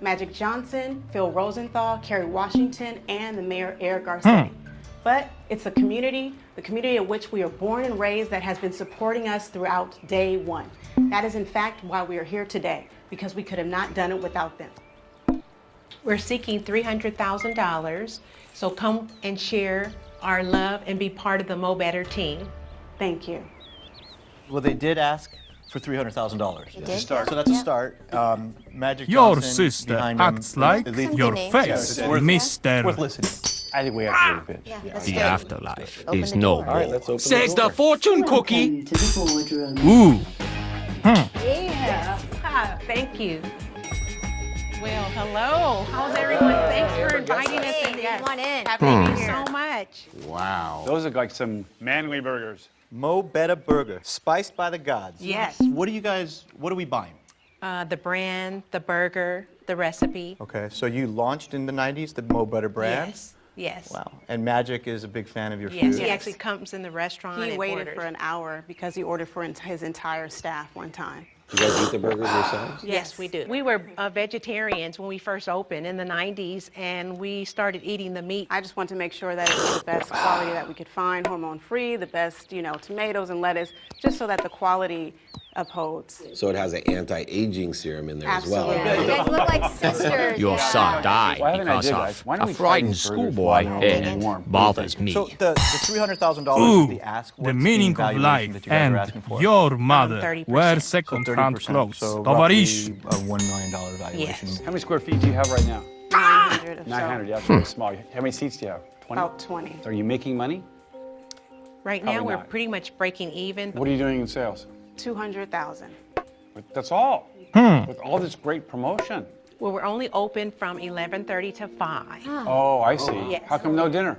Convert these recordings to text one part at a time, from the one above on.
Magic Johnson, Phil Rosenthal, Kerry Washington, and the Mayor Eric Garcetti. But it's the community in which we are born and raised that has been supporting us throughout day one. That is in fact why we are here today, because we could have not done it without them. We're seeking $300,000, so come and share our love and be part of the Mo Better team. Thank you. Well, they did ask for $300,000. did? So that's a start. Magic Your Johnson sister behind him acts like is leading- your names. face, Yeah, it's Mr. worth listening. I think we have to pitch. Yeah, let's The do it. afterlife Open is the no door. All right, let's open Says the the door. fortune cookie. Welcome to the boardroom. Ooh, Yeah. Thank you. Well, hello. How's everyone? Thanks for inviting us in. Hey, come on in. Thank you so much. Wow. Those look like some manly burgers. Mo Better Burger, spiced by the gods. Yes. What are we buying? The brand, the burger, the recipe. Okay, so you launched in the 90s, the Mo Better brand? Yes. Yes. Wow. And Magic is a big fan of your Yes. food? He actually comes in the restaurant He and waited orders. for an hour because he ordered for his entire staff one time. You guys eat the burgers yourselves? Yes, we do. We were vegetarians when we first opened in the 90s, and we started eating the meat. I just wanted to make sure that it was the best quality that we could find, hormone-free, the best, tomatoes and lettuce, just so that the quality upholds. So it has an anti-aging serum in there as well. Absolutely. You guys look like sisters. Your son died Well, I have an because idea, of guys. Why don't a we try frightened these burgers schoolboy while they're and warm? bothers me. So the $300,000 ooh, is the ask. the What's meaning of valuation life that you guys are and asking for? your mother 30%. were So second-hand 30%, clothes. so Tavarish. roughly a $1 million valuation. Yes. How many square feet do you have right now? 900 or so. 900, yeah, that's really small. How many seats do you have? 20? About 20. Are you making money? Right now, Probably we're not. pretty much breaking even. What are you doing in sales? 200,000. That's all. With all this great promotion. Well, we're only open from 11:30 to 5. Oh, I see. Yes. How come no dinner?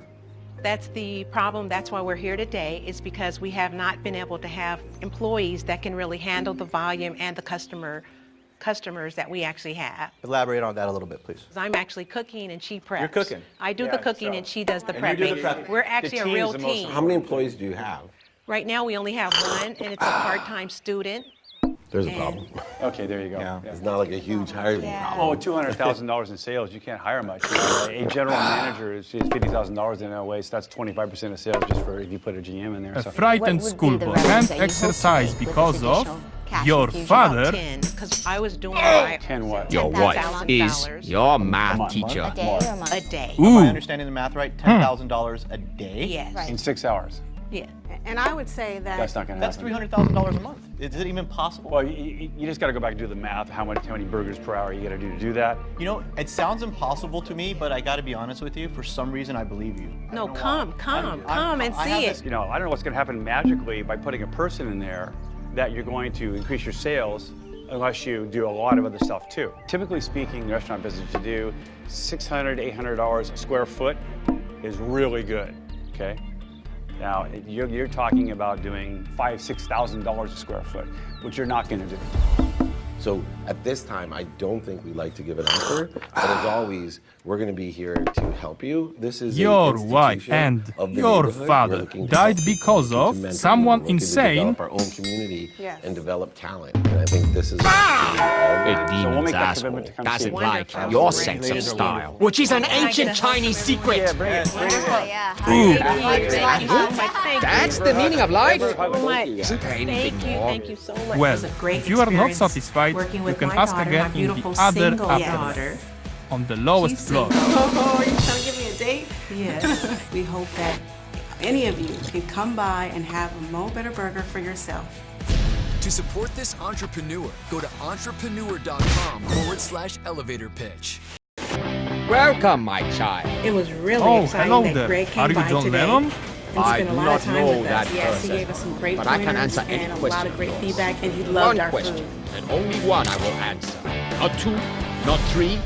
That's the problem. That's why we're here today, is because we have not been able to have employees that can really handle the volume and the customers that we actually have. Elaborate on that a little bit, please. 'Cause I'm actually cooking and she preps. You're cooking? I do Yeah, the cooking so- and she does the And prepping. you do the prepping. We're actually a team's real the most- team. How many employees do you have? Right now, we only have one, and it's a part-time student. There's a And- problem. Okay, there you go. Yeah. It's not like a huge hiring problem. Oh, $200,000 in sales, you can't hire much. A general manager is $50,000 in LA, so that's 25% of sales just for if you put a GM in there. A So. frightened What would be the schoolboy revenue can't that you hope to exercise make with because this of additional cash your infusion? father. 10, because I was doing my 10 what? Your wife is $10,000 your math month. teacher. A day or a month? a day. Am I Ooh, understanding the math right? $10,000 a day? Yes. Right. In 6 hours. Yeah. And I would say that That's not going to That's happen. $300,000 a month. Is it even possible? Well, you just got to go back and do the math. How many burgers per hour you got to do that? You know, it sounds impossible to me, but I got to be honest with you. For some reason, I believe you. I No, don't know come and I see have it. this- You know, I don't know what's going to happen magically by putting a person in there that you're going to increase your sales unless you do a lot of other stuff too. Typically speaking, in the restaurant business, you do $600, $800 a square foot is really good, okay? Now, you're talking about doing $5,000, $6,000 a square foot, which you're not going to do. So at this time, I don't think we'd like to give an answer. But as always, we're going to be here to help you. This is your an wife institution and of the your neighborhood. We're father looking to died help people, because looking to of mentor someone people, looking to insane. develop our own community Yes. and develop talent. And I think this is an opportunity for all of A us. So we'll demon's make that asshole commitment to come see doesn't you. like Wonderful. your Great. sense of Ladies are style, which is an ancient Chinese secret. Yeah, bring it. Bring it. Yeah. Thank you so much. Thank That's the meaning of life. you so much. Isn't there anything Thank you. more? Thank you so much. Well, It was a great if you are not experience satisfied, working you with can my ask daughter, again my in the beautiful other single afternoon. daughter. on the lowest She's floor. single. Oh, you're trying to give me a date? Yes. We hope that any of you can come by and have a Mo Better Burger for yourself. To support this entrepreneur, go to entrepreneur.com/elevator pitch. Welcome, my child. It was really Oh, exciting hello that there. Greg Are came you by John today. Lennon? And I spent a do lot not of time know with that us. Yes, he person, gave us some great but I can pointers answer any and a lot question of great of yours. feedback, and he loved One our question, food. and only one I will answer. Not two, not three,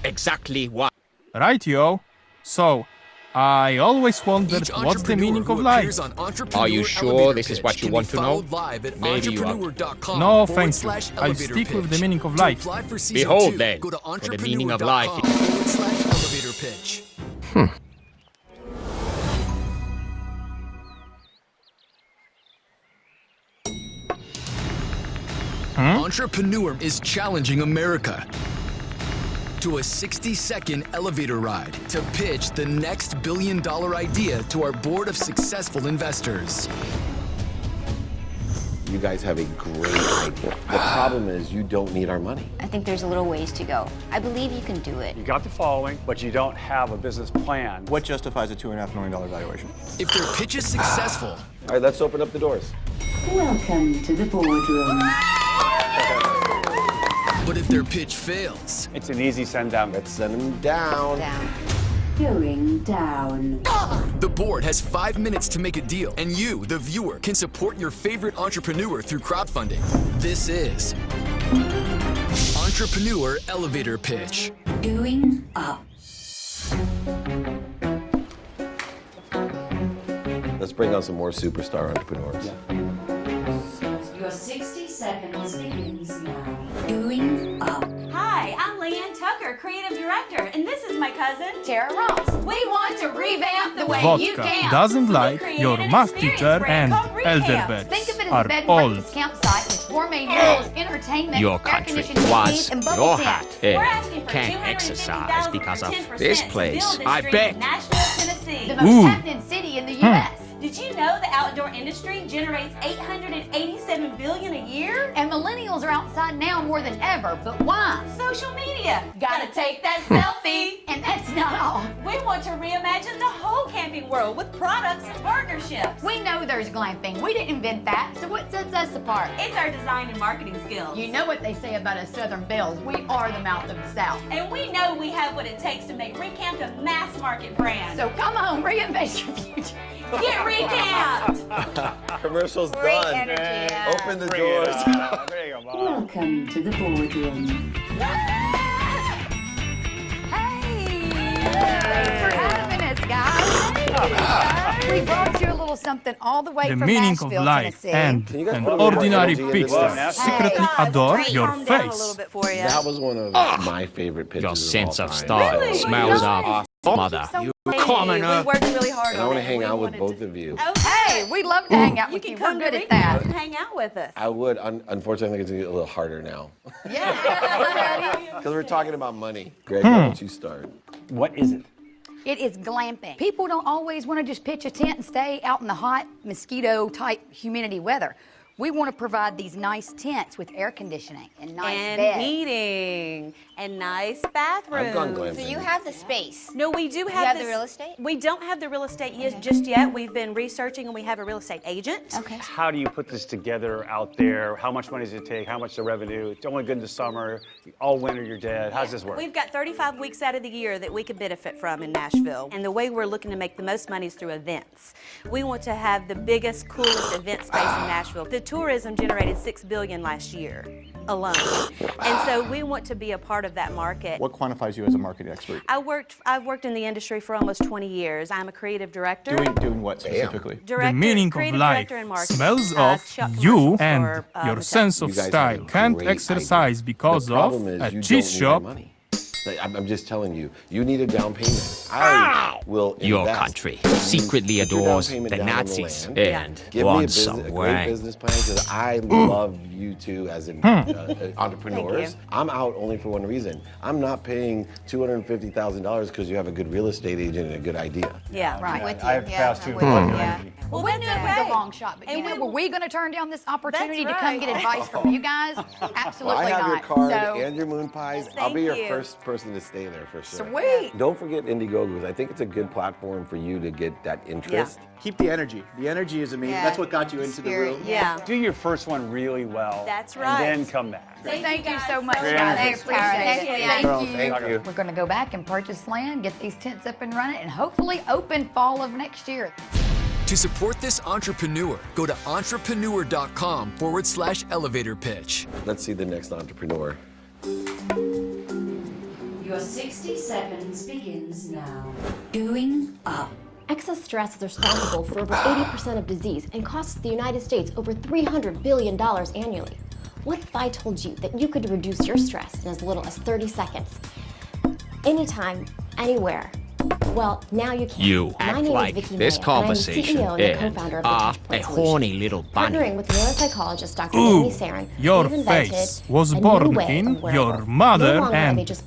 exactly one. Right, yo. So, I always wondered Each what's the meaning of entrepreneur who life. appears on Entrepreneur Are you sure Elevator this is Pitch what you can want be to know? followed live at Maybe you are. entrepreneur.com No, thank you. /elevator I'll stick with the pitch. meaning of To life. apply for season Behold 2, then, go to for the meaning of life. entrepreneur.com /elevator pitch. Entrepreneur is challenging America. to a 60-second elevator ride to pitch the next billion-dollar idea to our board of successful investors. You guys have a great idea. The problem is you don't need our money. I think there's a little ways to go. I believe you can do it. You got the following, but you don't have a business plan. What justifies a $2.5 million valuation? If their pitch is successful, All right, let's open up the doors. Welcome to the boardroom. but if their pitch fails, It's an easy send down. Let's send them down. Going down. the board has 5 minutes to make a deal, and you, the viewer, can support your favorite entrepreneur through crowdfunding. This is Entrepreneur Elevator Pitch. Going up. Let's bring on some more superstar entrepreneurs. Your 60 seconds begins now. Going up. Hi, I'm Leanne Tucker, Creative Director, and this is my cousin, Tara Ross, we want to revamp the way you Vodka camp. doesn't like created your an math experience teacher brand and called Recamp. elderbeds Think of it as a are bed and old. breakfast campsite with gourmet meals, entertainment, Your air country conditioning was heat, and bubble your tent. hat We're and asking for can't exercise $250,000 because for of 10% this to place. build and I stream bet. Nashville, Tennessee. The most Ooh. happening city in the U.S. Did you know the outdoor industry generates $887 billion a year? And millennials are outside now more than ever, but why? Social media. Gotta take that selfie. And that's not all. We want to reimagine the whole camping world with products and partnerships. We know there's glamping. We didn't invent that, so what sets us apart? It's our design and marketing skills. You know what they say about us Southern belles. We are the mouth of the South. And we know we have what it takes to make Recamp a mass market brand. So come on, reinvest your future. Get recapped! Commercial's Great done. energy. Open the Bring it doors. on. There you go, Bob. Welcome to the boardroom. Hey! Thanks for having us, guys. We brought you a little something all the way The from meaning Nashville, of life Tennessee. and Can you guys an put a little more ordinary energy into pigster this? secretly adore your Calm down a face. little bit for you. That was one of my favorite pitches. Your sense all of time. style Really? smells Nice. of mother. You commoner. We worked really hard And I on want to it. hang We out with wanted both to- of you. Hey, we'd love to hang out You with can you. come We're to good at Recamp that. and hang out with us. I would. Unfortunately, it's going to get a little harder now. Yeah, we're ready. Because we're talking about money. Greg, why don't you start? What is it? It is glamping. People don't always want to just pitch a tent and stay out in the hot, mosquito-type humidity weather. We want to provide these nice tents with air conditioning and nice And beds. heating and nice bathrooms. I've gone glamping. So you have the space. No, we do have have the this- real estate? We don't have the real estate just yet. We've been researching and we have a real estate agent. Okay. How do you put this together out there? How much money does it take? How much the revenue? It's only good in the summer. All winter you're dead. How does this work? We've got 35 weeks out of the year that we could benefit from in Nashville. And the way we're looking to make the most money is through events. We want to have the biggest, coolest event space in Nashville. The tourism generated $6 billion last year alone. And so we want to be a part of that market. What quantifies you as a marketing expert? I've worked in the industry for almost 20 years. I'm a creative director. Doing what specifically? The meaning of creative life director and marketing. smells of Shot you commercials and for, your the sense of You guys style have a can't great exercise idea. because the of problem is a you cheese don't shop. Need my money. Like, I'm just telling you, you need a down payment. I will invest. Your country secretly Put your down adores payment the down on the Nazis land. and Give me a, wants business, some a great wang. business plan because I love you two as entrepreneurs. I'm out only for one reason. I'm not paying $250,000 because you have a good real estate agent and a good idea. Yeah. Right. Yeah, I have to pass too. Well, we knew it was right. a long shot, but And you know, we- were we going to turn down this opportunity That's to come right. get advice from you guys? Well, Absolutely I have not. your card so, and your moon pies. I'll Thank be your you. first person to stay there for sure. Sweet. Don't forget Indiegogo. 'Cause I think it's a good platform for you to get that interest. Keep the energy. The energy is amazing. Yeah. That's what got you into the room. Yeah. Do your first one really well. That's right. And then come back. Thank you so much, Great guys. I energy. appreciate it. Thank Girl, you. thank you. We're going to go back and purchase land, get these tents up and running, and hopefully open fall of next year. to support this entrepreneur, go to entrepreneur.com/elevator pitch. Let's see the next entrepreneur. Your 60 seconds begins now. Going up. Excess stress is responsible for over 80% of disease and costs the United States over $300 billion annually. What if I told you that you could reduce your stress in as little as 30 seconds? Anytime, anywhere. Well, now you can. You My act name is like Vicky this Maya, conversation and I'm the CEO and and co-founder of the are Touchpoint a Solution. horny little bunny. Partnering with neuropsychologist Dr. Ooh, Amy Sarin, your we've invented face was a new born way in of wearable. your mother No longer are they and just